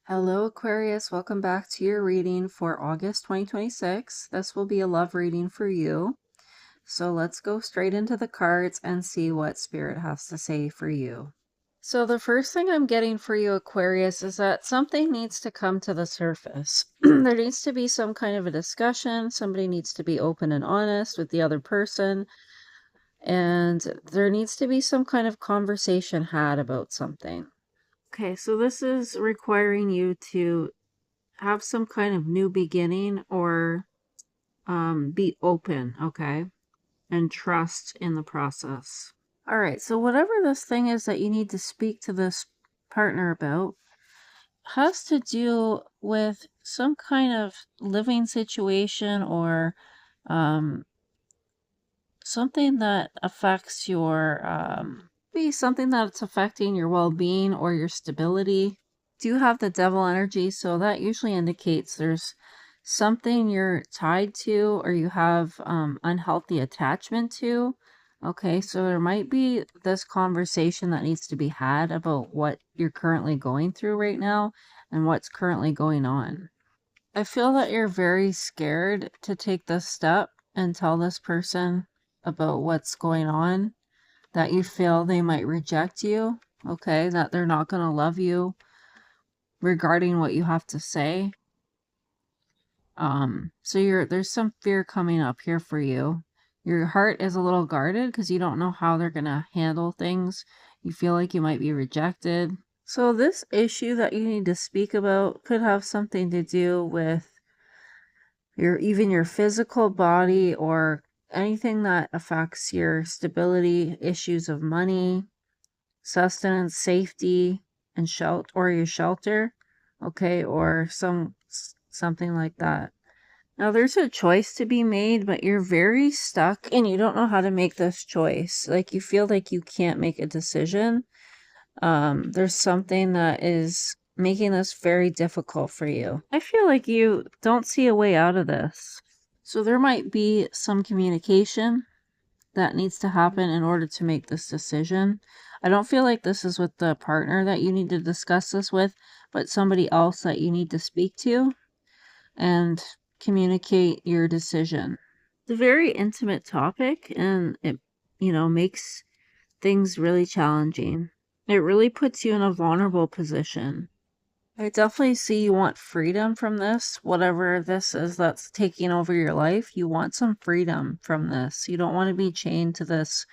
Hello, Aquarius. Welcome back to your reading for August 2026. This will be a love reading for you. So let's go straight into the cards and see what Spirit has to say for you. So the first thing I'm getting for you, Aquarius, is that something needs to come to the surface. There needs to be some kind of a discussion. Somebody needs to be open and honest with the other person. And there needs to be some kind of conversation had about something. Okay, so this is requiring you to have some kind of new beginning or be open, okay? And trust in the process. All right, so whatever this thing is that you need to speak to this partner about has to do with some kind of living situation or something that affects your, be something that's affecting your well-being or your stability. Do have the devil energy, so that usually indicates there's something you're tied to or you have unhealthy attachment to. Okay, so there might be this conversation that needs to be had about what you're currently going through right now and what's currently going on. I feel that you're very scared to take this step and tell this person about what's going on, that you feel they might reject you, okay, that they're not going to love you regarding what you have to say. So there's some fear coming up here for you. Your heart is a little guarded because you don't know how they're going to handle things. You feel like you might be rejected. So this issue that you need to speak about could have something to do with even your physical body or anything that affects your stability, issues of money, sustenance, safety, and shelter, or your shelter, okay, or something like that. Now there's a choice to be made, but you're very stuck and you don't know how to make this choice. Like you feel like you can't make a decision. There's something that is making this very difficult for you. I feel like you don't see a way out of this. So there might be some communication that needs to happen in order to make this decision. I don't feel like this is with the partner that you need to discuss this with, but somebody else that you need to speak to and communicate your decision. It's a very intimate topic and it, makes things really challenging. It really puts you in a vulnerable position. I definitely see you want freedom from this, whatever this is that's taking over your life. You want some freedom from this. You don't want to be chained to this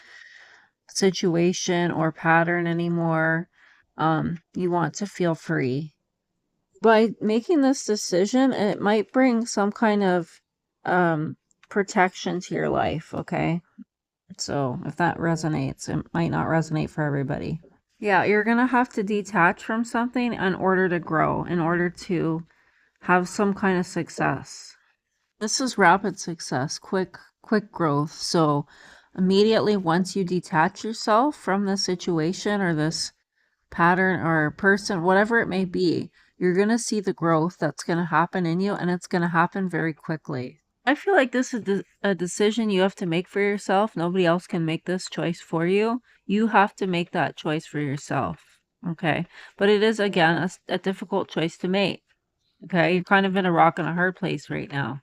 situation or pattern anymore. You want to feel free. By making this decision, it might bring some kind of protection to your life, okay? So if that resonates, it might not resonate for everybody. Yeah, you're going to have to detach from something in order to grow, in order to have some kind of success. This is rapid success, quick growth. So immediately once you detach yourself from the situation or this pattern or person, whatever it may be, you're going to see the growth that's going to happen in you, and it's going to happen very quickly. I feel like this is a decision you have to make for yourself. Nobody else can make this choice for you. You have to make that choice for yourself. Okay. But it is, again, a difficult choice to make. Okay. You're kind of in a rock and a hard place right now.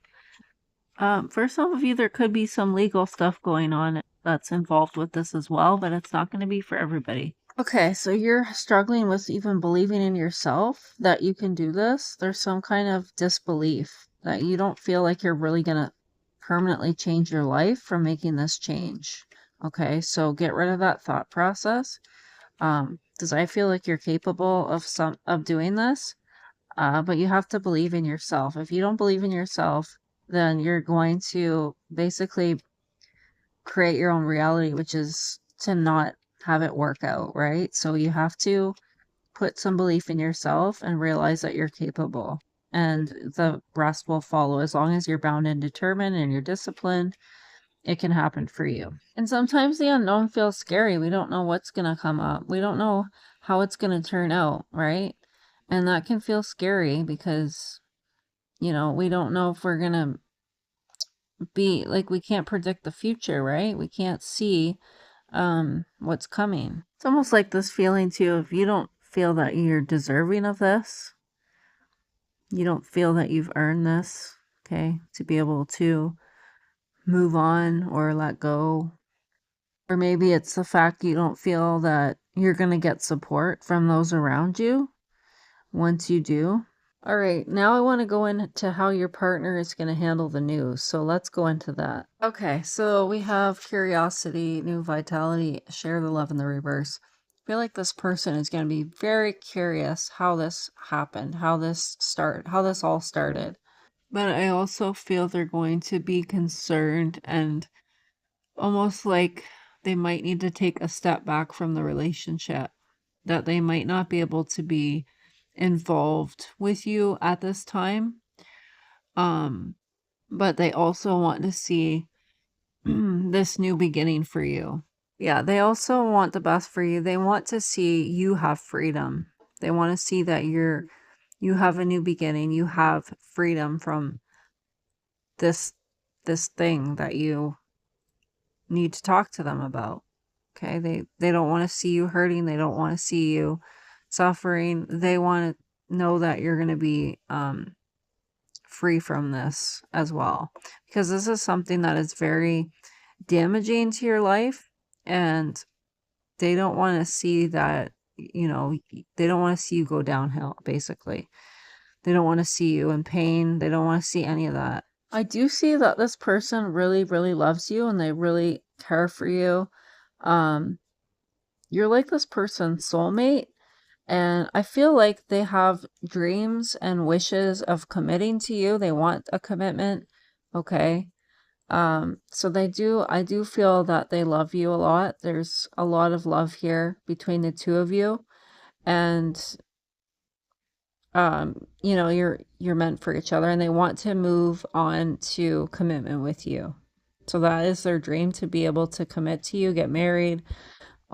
For some of you, there could be some legal stuff going on that's involved with this as well, but it's not going to be for everybody. Okay, so you're struggling with even believing in yourself that you can do this. There's some kind of disbelief that you don't feel like you're really going to permanently change your life from making this change. Okay, so get rid of that thought process. Because I feel like you're capable of doing this, but you have to believe in yourself. If you don't believe in yourself, then you're going to basically create your own reality, which is to not have it work out, right? So you have to put some belief in yourself and realize that you're capable, and the rest will follow. As long as you're bound and determined and you're disciplined, it can happen for you. And sometimes the unknown feels scary. We don't know what's going to come up. We don't know how it's going to turn out, right? And that can feel scary because, we don't know if we're going to be like, we can't predict the future, right? We can't see what's coming. It's almost like this feeling too, if you don't feel that you're deserving of this, You don't feel that you've earned this, okay, to be able to move on or let go. Or maybe it's the fact you don't feel that you're going to get support from those around you once you do. All right, now I want to go into how your partner is going to handle the news. So let's go into that. Okay, so we have curiosity, new vitality, share the love in the reverse. I feel like this person is going to be very curious how this happened, how this all started. But I also feel they're going to be concerned and almost like they might need to take a step back from the relationship, that they might not be able to be involved with you at this time. But they also want to see this new beginning for you. Yeah, they also want the best for you. They want to see you have freedom. They want to see that you have a new beginning. You have freedom from this thing that you need to talk to them about. Okay? They don't want to see you hurting. They don't want to see you suffering. They want to know that you're going to be free from this as well, because this is something that is very damaging to your life, and they don't want to see that, they don't want to see you go downhill, basically. They don't want to see you in pain. They don't want to see any of that. I do see that this person really, really loves you and they really care for you. You're like this person's soulmate. And I feel like they have dreams and wishes of committing to you. They want a commitment. Okay. So I do feel that they love you a lot. There's a lot of love here between the two of you. And, you're meant for each other and they want to move on to commitment with you. So that is their dream, to be able to commit to you, get married,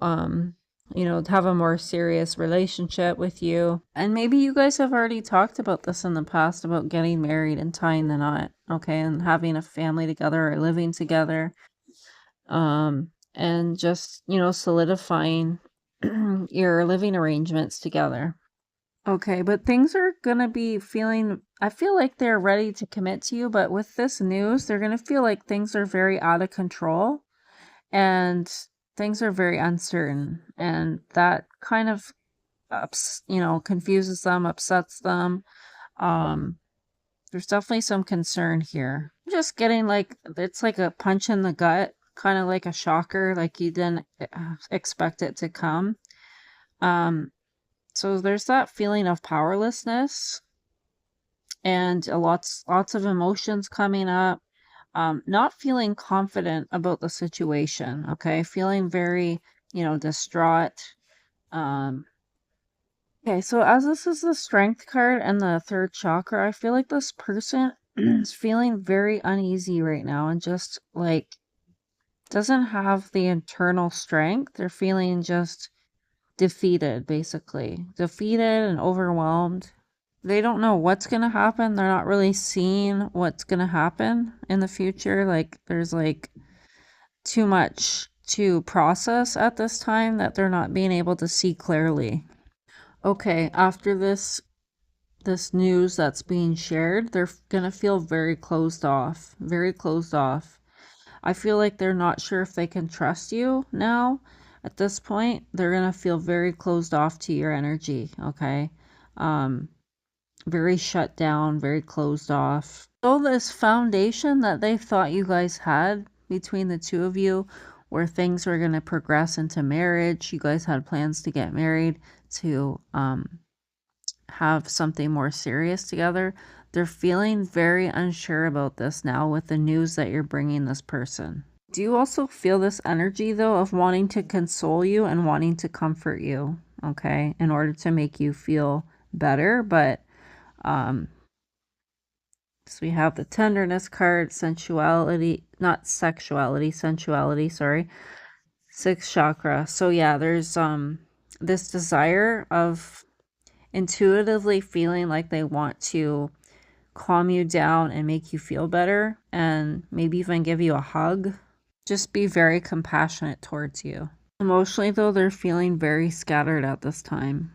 have a more serious relationship with you. And maybe you guys have already talked about this in the past, about getting married and tying the knot, okay, and having a family together or living together. And just, solidifying your living arrangements together. Okay, but things are gonna be I feel like they're ready to commit to you, but with this news, they're gonna feel like things are very out of control and things are very uncertain, and that kind of confuses them, upsets them. There's definitely some concern here. I'm just getting like it's like a punch in the gut, kind of like a shocker, like you didn't expect it to come. So there's that feeling of powerlessness and lots of emotions coming up. Not feeling confident about the situation, okay? Feeling very, distraught. Okay, so as this is the strength card and the third chakra, I feel like this person is feeling very uneasy right now and just like doesn't have the internal strength. They're feeling just defeated, basically. Defeated and overwhelmed. They don't know what's going to happen. They're not really seeing what's going to happen in the future. Like there's like too much to process at this time that they're not being able to see clearly. Okay, after this news that's being shared, they're going to feel very closed off. Very closed off. I feel like they're not sure if they can trust you now. At this point, they're going to feel very closed off to your energy, okay? Very shut down, very closed off. So this foundation that they thought you guys had between the two of you, where things were going to progress into marriage, you guys had plans to get married, to have something more serious together, they're feeling very unsure about this now with the news that you're bringing this person. Do you also feel this energy, though, of wanting to console you and wanting to comfort you, okay, in order to make you feel better? But so we have the tenderness card, sensuality, not sexuality, sensuality, sorry. 6th chakra. So yeah, there's this desire of intuitively feeling like they want to calm you down and make you feel better, and maybe even give you a hug. Just be very compassionate towards you. Emotionally, though, they're feeling very scattered at this time.